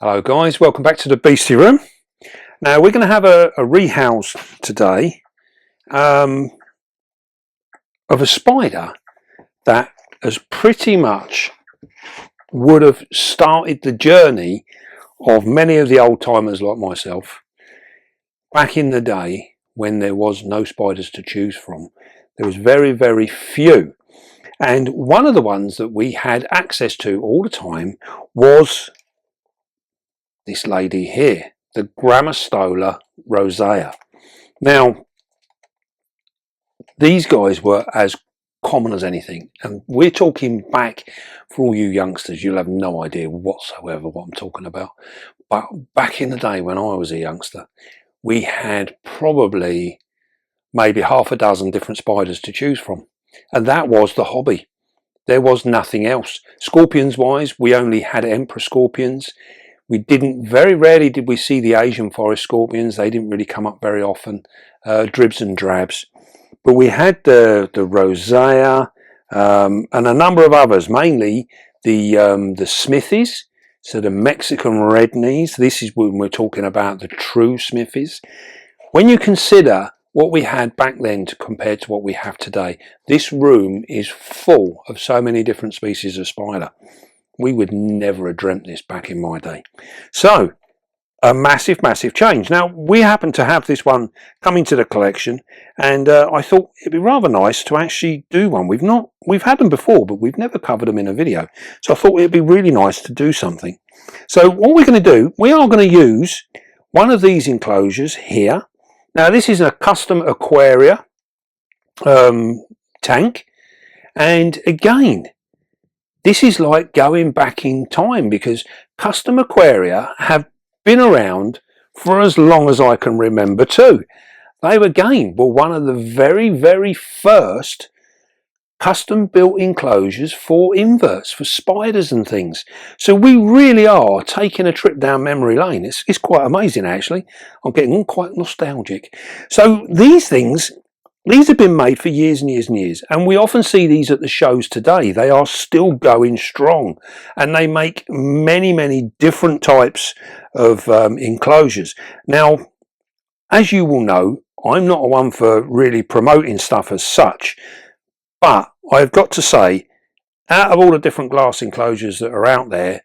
Hello guys, welcome back to the Beastie Room. Now we're going to have a rehouse today of a spider that has pretty much would have started the journey of many of the old timers like myself back in the day when there was no spiders to choose from. There was very few, and one of the ones that we had access to all the time was this lady here, the Grammostola rosea. Now, these guys were as common as anything, and we're talking back, for all you youngsters, you'll have no idea whatsoever what I'm talking about. But back in the day when I was a youngster, we had probably maybe half a dozen different spiders to choose from, and that was the hobby. There was nothing else. Scorpions wise, we only had emperor scorpions. We didn't, very rarely did we see the Asian forest scorpions. They didn't really come up very often, dribs and drabs. But we had the rosea and a number of others, mainly the smithies, so the Mexican red knees. This is when we're talking about the true smithies. When you consider what we had back then compared to what we have today, this room is full of so many different species of spider. We would never have dreamt this back in my day. So a massive change. Now we happen to have this one coming to the collection, and I thought it'd be rather nice to actually do one. We've had them before, but we've never covered them in a video, so I thought it'd be really nice to do something. So what we're going to do, we are going to use one of these enclosures here. Now this is a custom aquaria tank, and again, this is like going back in time, because custom aquaria have been around for as long as I can remember too. They were one of the very first custom built enclosures for inverts, for spiders and things. So we really are taking a trip down memory lane. It's quite amazing actually. I'm getting quite nostalgic. So these things, these have been made for years and years, and we often see these at the shows today. They are still going strong, and they make many different types of enclosures. Now, as you will know, I'm not one for really promoting stuff as such, but I've got to say, out of all the different glass enclosures that are out there,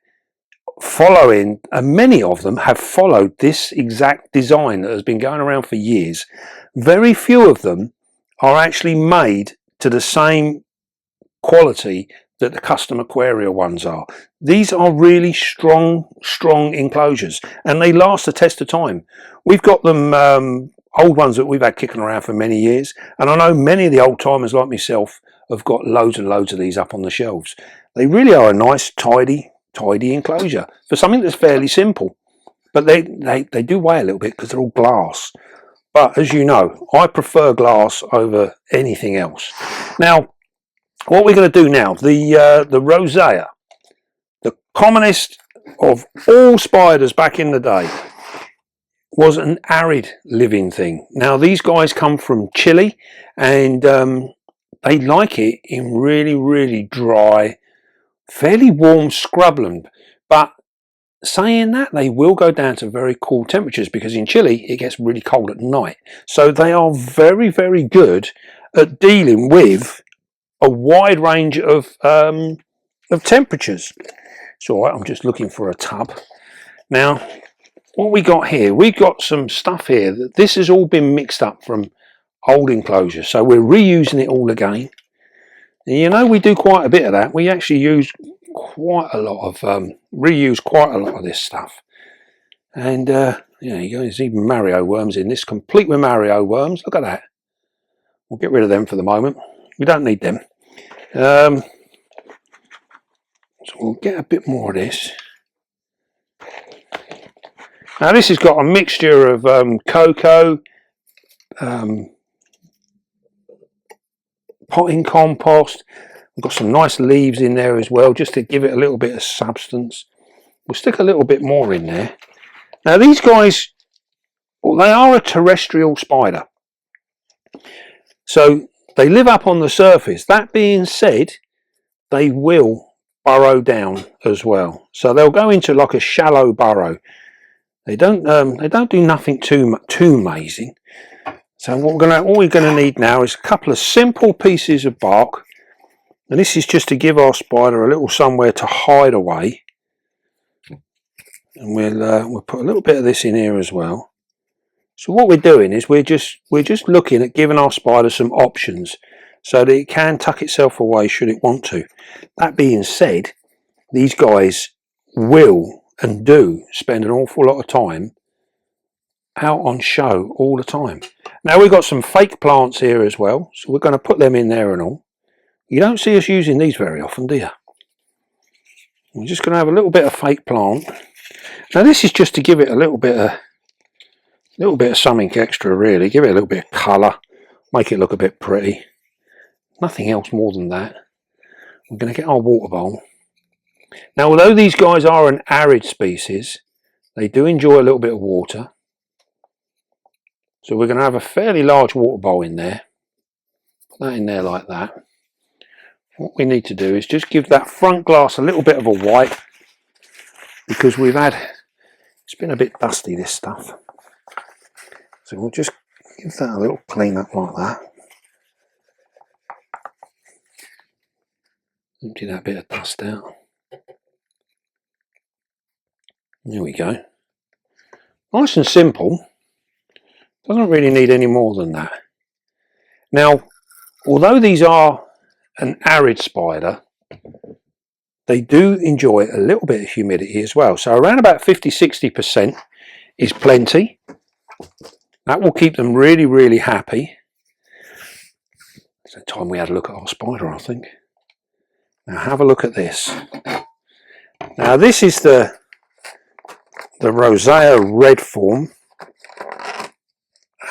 following, and many of them have followed this exact design that has been going around for years, very few of them are actually made to the same quality that the custom aquaria ones are. These are really strong enclosures, and they last the test of time. We've got them old ones that we've had kicking around for many years, and I know many of the old timers like myself have got loads and loads of these up on the shelves. They really are a nice tidy enclosure for something that's fairly simple, but they do weigh a little bit because they're all glass. But as you know, I prefer glass over anything else. Now, what we're going to do now, the rosea, the commonest of all spiders back in the day, was an arid living thing. Now, these guys come from Chile, and they like it in really dry, fairly warm scrubland. But saying that, they will go down to very cool temperatures, because in Chile it gets really cold at night. So they are very good at dealing with a wide range of temperatures. It's all right, I'm just looking for a tub. Now, what we got here, we got some stuff here that this has all been mixed up from old enclosures, so we're reusing it all again. And you know, we do quite a bit of that. We actually use quite a lot of reuse quite a lot of this stuff. And yeah, you go, there's even Mario worms in this, complete with Mario worms. Look at that. We'll get rid of them for the moment. We don't need them. So we'll get a bit more of this. Now this has got a mixture of cocoa, potting compost. We've got some nice leaves in there as well, just to give it a little bit of substance. We'll stick a little bit more in there. Now these guys, well, they are a terrestrial spider, so they live up on the surface. That being said, they will burrow down as well. So they'll go into like a shallow burrow. They don't do nothing too amazing. So all we're gonna need now is a couple of simple pieces of bark, and this is just to give our spider a little somewhere to hide away. And we'll put a little bit of this in here as well. So what we're doing is we're just looking at giving our spider some options so that it can tuck itself away should it want to. That being said, these guys will and do spend an awful lot of time out on show all the time. Now we've got some fake plants here as well, so we're going to put them in there and all. You don't see us using these very often, do you? We're just going to have a little bit of fake plant. Now this is just to give it a little bit of something extra, really. Give it a little bit of colour, make it look a bit pretty. Nothing else more than that. We're going to get our water bowl. Now although these guys are an arid species, they do enjoy a little bit of water. So we're going to have a fairly large water bowl in there. Put that in there like that. What we need to do is just give that front glass a little bit of a wipe, because it's been a bit dusty, this stuff. So we'll just give that a little clean up like that. Empty that bit of dust out. There we go. Nice and simple. Doesn't really need any more than that. Now, although these are an arid spider, they do enjoy a little bit of humidity as well. So around about 50–60% is plenty. That will keep them really, really happy. It's the time we had a look at our spider, I think. Now have a look at this. Now this is the rosea red form.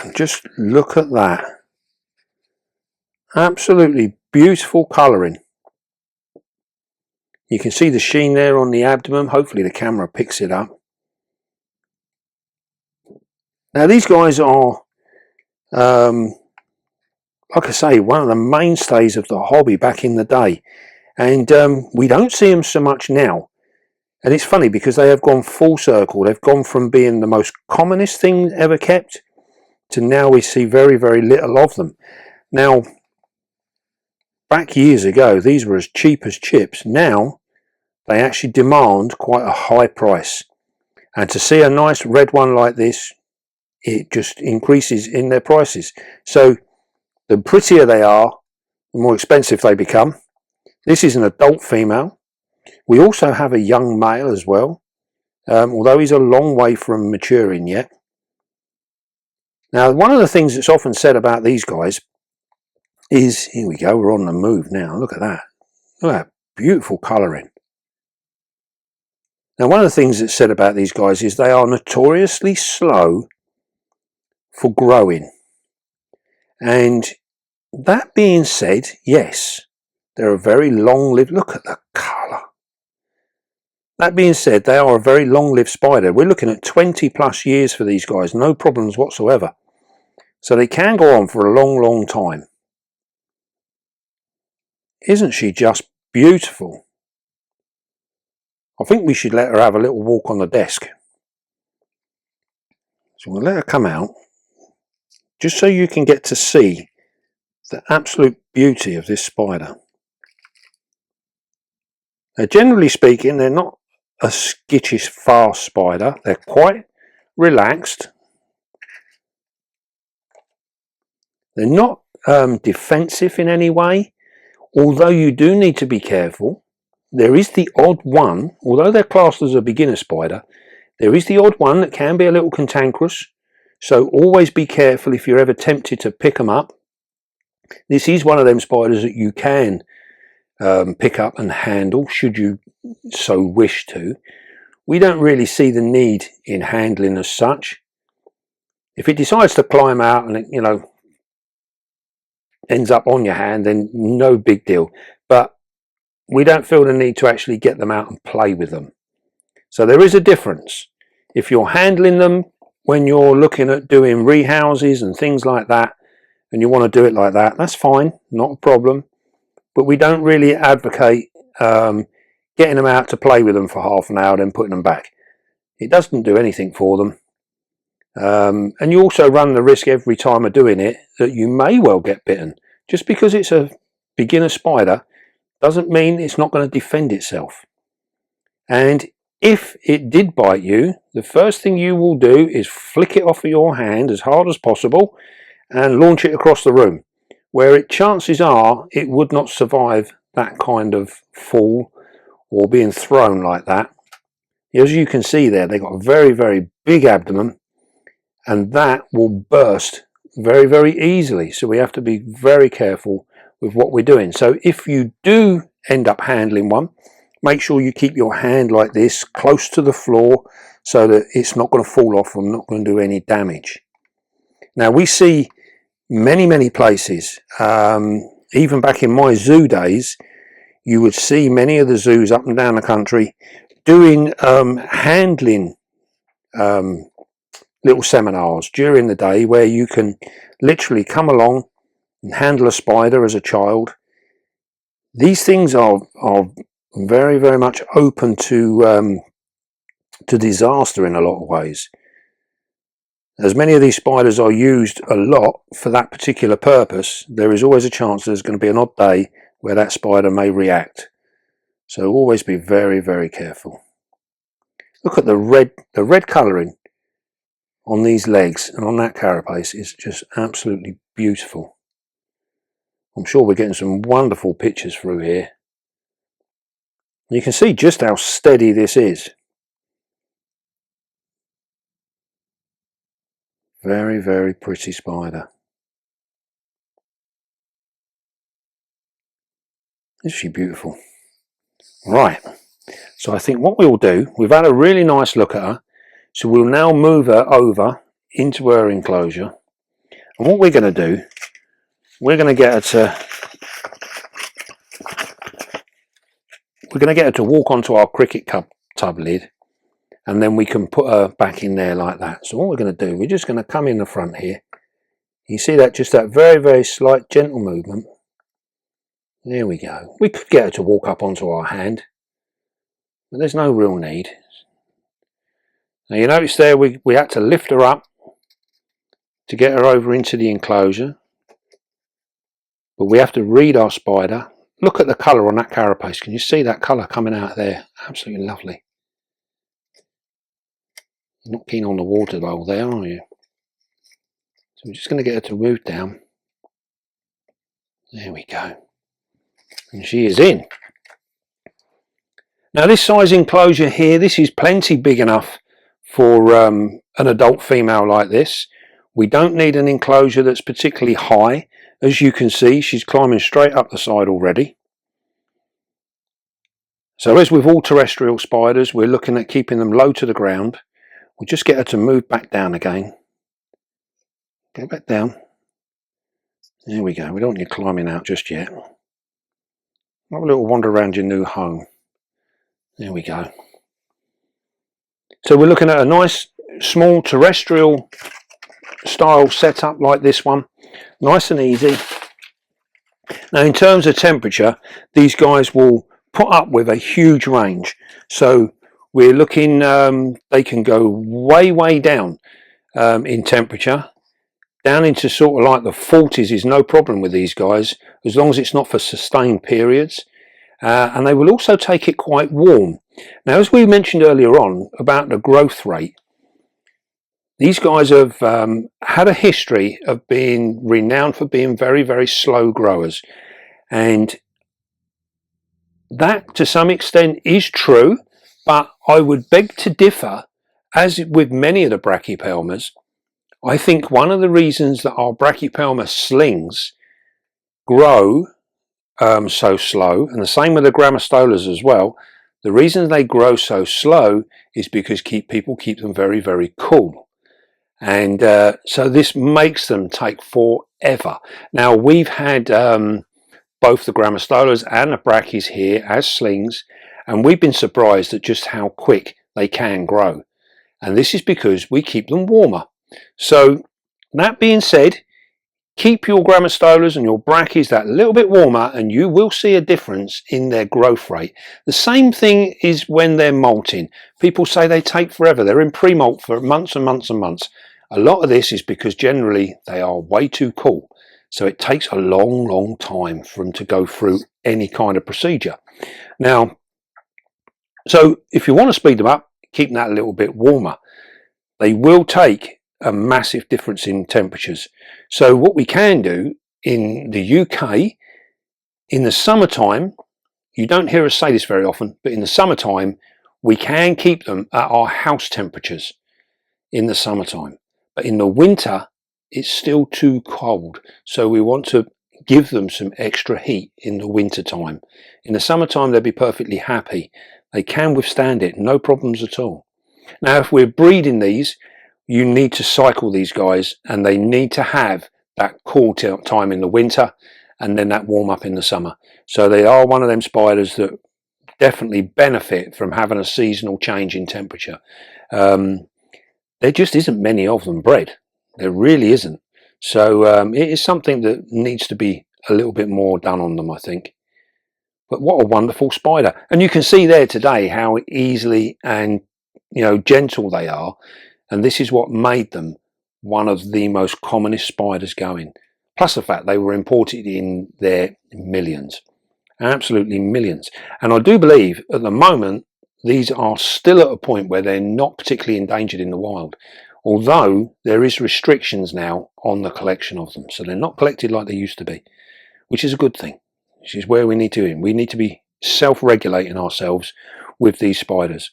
And just look at that. Absolutely beautiful colouring. You can see the sheen there on the abdomen. Hopefully the camera picks it up. Now these guys are, like I say, one of the mainstays of the hobby back in the day. And we don't see them so much now. And it's funny because they have gone full circle. They've gone from being the most commonest thing ever kept to now we see very, very little of them. Now, back years ago, these were as cheap as chips. Now, they actually demand quite a high price. And to see a nice red one like this, it just increases in their prices. So, the prettier they are, the more expensive they become. This is an adult female. We also have a young male as well, although he's a long way from maturing yet. Now, one of the things that's often said about these guys is, here we go, we're on the move now. Look at that. Look at that beautiful colouring. Now, one of the things that's said about these guys is they are notoriously slow for growing. And that being said, yes, they're a very long-lived, look at the colour. That being said, they are a very long-lived spider. We're looking at 20+ years for these guys, no problems whatsoever. So they can go on for a long, long time. Isn't she just beautiful? I think we should let her have a little walk on the desk. So we'll let her come out, just so you can get to see the absolute beauty of this spider. Now, generally speaking, they're not a skittish, fast spider. They're quite relaxed. They're not defensive in any way, although you do need to be careful. There is the odd one, although they're classed as a beginner spider, there is the odd one that can be a little cantankerous. So always be careful if you're ever tempted to pick them up. This is one of them spiders that you can pick up and handle should you so wish to. We don't really see the need in handling as such. If it decides to climb out and it, ends up on your hand, then no big deal. But we don't feel the need to actually get them out and play with them. So there is a difference. If you're handling them when you're looking at doing rehouses and things like that, and you want to do it like that, that's fine, not a problem. But we don't really advocate getting them out to play with them for half an hour, then putting them back. It doesn't do anything for them. And you also run the risk every time of doing it that you may well get bitten. Just because it's a beginner spider doesn't mean it's not going to defend itself. And if it did bite you, the first thing you will do is flick it off of your hand as hard as possible and launch it across the room, where chances are it would not survive that kind of fall or being thrown like that. As you can see there, they've got a very, very big abdomen, and that will burst very, very easily. So we have to be very careful with what we're doing. So if you do end up handling one, make sure you keep your hand like this close to the floor so that it's not going to fall off and not going to do any damage. Now we see many places, even back in my zoo days, you would see many of the zoos up and down the country doing handling little seminars during the day where you can literally come along and handle a spider as a child. These things are very, very much open to disaster in a lot of ways. As many of these spiders are used a lot for that particular purpose, there is always a chance there's going to be an odd day where that spider may react. So always be very, very careful. Look at the red colouring on these legs and on that carapace is just absolutely beautiful. I'm sure we're getting some wonderful pictures through here. You can see just how steady this is. Very, very pretty spider. Isn't she beautiful? Right, so I think what we'll do, we've had a really nice look at her, so we'll now move her over into her enclosure. And what we're going to do, we're going to get her to walk onto our cricket tub lid, and then we can put her back in there like that. So what we're going to do, we're just going to come in the front here. You see that, just that very, very slight gentle movement. There we go. We could get her to walk up onto our hand, but there's no real need. Now you notice there we had to lift her up to get her over into the enclosure, but we have to read our spider. Look at the colour on that carapace. Can you see that colour coming out there? Absolutely lovely. You're not keen on the water bowl there, are you? So we're just going to get her to move down. There we go. And she is in. Now this size enclosure here, this is plenty big enough for an adult female like this. We don't need an enclosure that's particularly high. As you can see, she's climbing straight up the side already. So as with all terrestrial spiders, we're looking at keeping them low to the ground. We'll just get her to move back down again. Go back down. There we go. We don't want you climbing out just yet. Have a little wander around your new home. There we go. So we're looking at a nice small terrestrial style setup like this one. Nice and easy. Now in terms of temperature, these guys will put up with a huge range. So we're looking, they can go way down in temperature. Down into sort of like the 40s is no problem with these guys, as long as it's not for sustained periods. And they will also take it quite warm. Now, as we mentioned earlier on about the growth rate, these guys have had a history of being renowned for being very, very slow growers. And that to some extent is true, but I would beg to differ. As with many of the brachypelmas, I think one of the reasons that our brachypelma slings grow so slow, and the same with the Grammostolas as well, the reason they grow so slow is because people keep them very, very cool. And so this makes them take forever. Now we've had both the Grammostolas and the brackies here as slings, and we've been surprised at just how quick they can grow. And this is because we keep them warmer. So that being said, keep your Grammostolas and your brackies that little bit warmer and you will see a difference in their growth rate. The same thing is when they're molting. People say they take forever. They're in pre-molt for months and months and months. A lot of this is because generally they are way too cool. So it takes a long time for them to go through any kind of procedure. Now, so if you want to speed them up, keep them that a little bit warmer. They will take a massive difference in temperatures. So what we can do in the UK, in the summertime, you don't hear us say this very often, but in the summertime, we can keep them at our house temperatures in the summertime. But in the winter, it's still too cold. So we want to give them some extra heat in the winter time. In the summertime, they'll be perfectly happy. They can withstand it, no problems at all. Now, if we're breeding these, you need to cycle these guys and they need to have that cool time in the winter and then that warm up in the summer. So they are one of them spiders that definitely benefit from having a seasonal change in temperature. There just isn't many of them bred. There really isn't. So it is something that needs to be a little bit more done on them, I think. But what a wonderful spider. And you can see there today how easily and gentle they are. And this is what made them one of the most commonest spiders going. Plus the fact they were imported in their millions. Absolutely millions. And I do believe at the moment these are still at a point where they're not particularly endangered in the wild. Although there is restrictions now on the collection of them. So they're not collected like they used to be. Which is a good thing. Which is where we need to be. We need to be self-regulating ourselves with these spiders.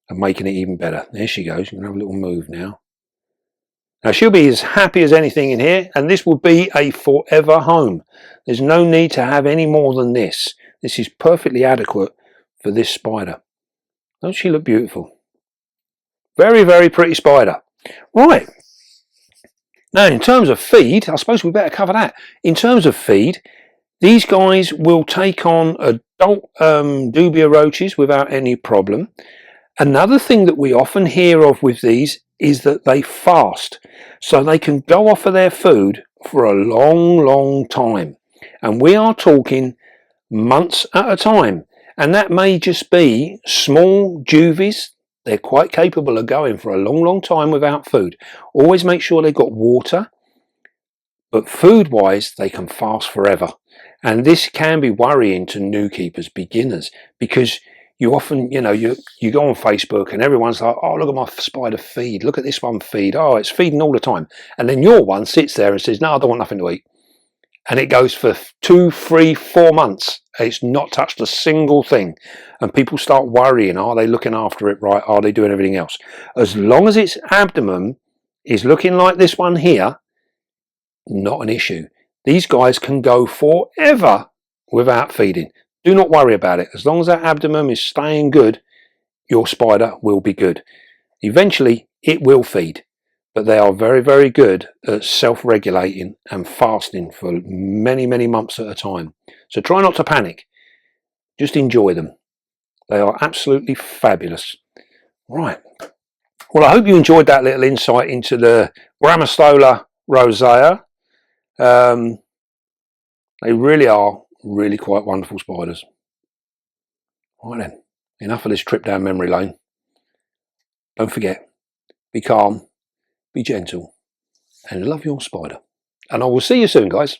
And making it even better. There she goes. You can have a little move now. Now she'll be as happy as anything in here, and this will be a forever home. There's no need to have any more than this. This is perfectly adequate for this spider. Don't she look beautiful? Very pretty spider. Right. Now in terms of feed, I suppose we better cover that. In terms of feed, these guys will take on adult dubia roaches without any problem. Another thing that we often hear of with these is that they fast, so they can go off of their food for a long time, and we are talking months at a time, and that may just be small juvies. They're quite capable of going for a long time without food. Always make sure they've got water, but food wise they can fast forever, and this can be worrying to new keepers, beginners, because you often, you go on Facebook and everyone's like, oh, look at my spider feed. Look at this one feed. Oh, it's feeding all the time. And then your one sits there and says, no, I don't want nothing to eat. And it goes for 2, 3, 4 months. It's not touched a single thing. And people start worrying, are they looking after it right? Are they doing everything else? As long as its abdomen is looking like this one here, not an issue. These guys can go forever without feeding. Do not worry about it. As long as that abdomen is staying good, your spider will be good. Eventually, it will feed, but they are very good at self-regulating and fasting for many months at a time. So try not to panic. Just enjoy them. They are absolutely fabulous. Right. Well, I hope you enjoyed that little insight into the Grammostola rosea. They really are quite wonderful spiders. Right then, enough of this trip down memory lane. Don't forget, be calm, be gentle, and love your spider. And I will see you soon, guys.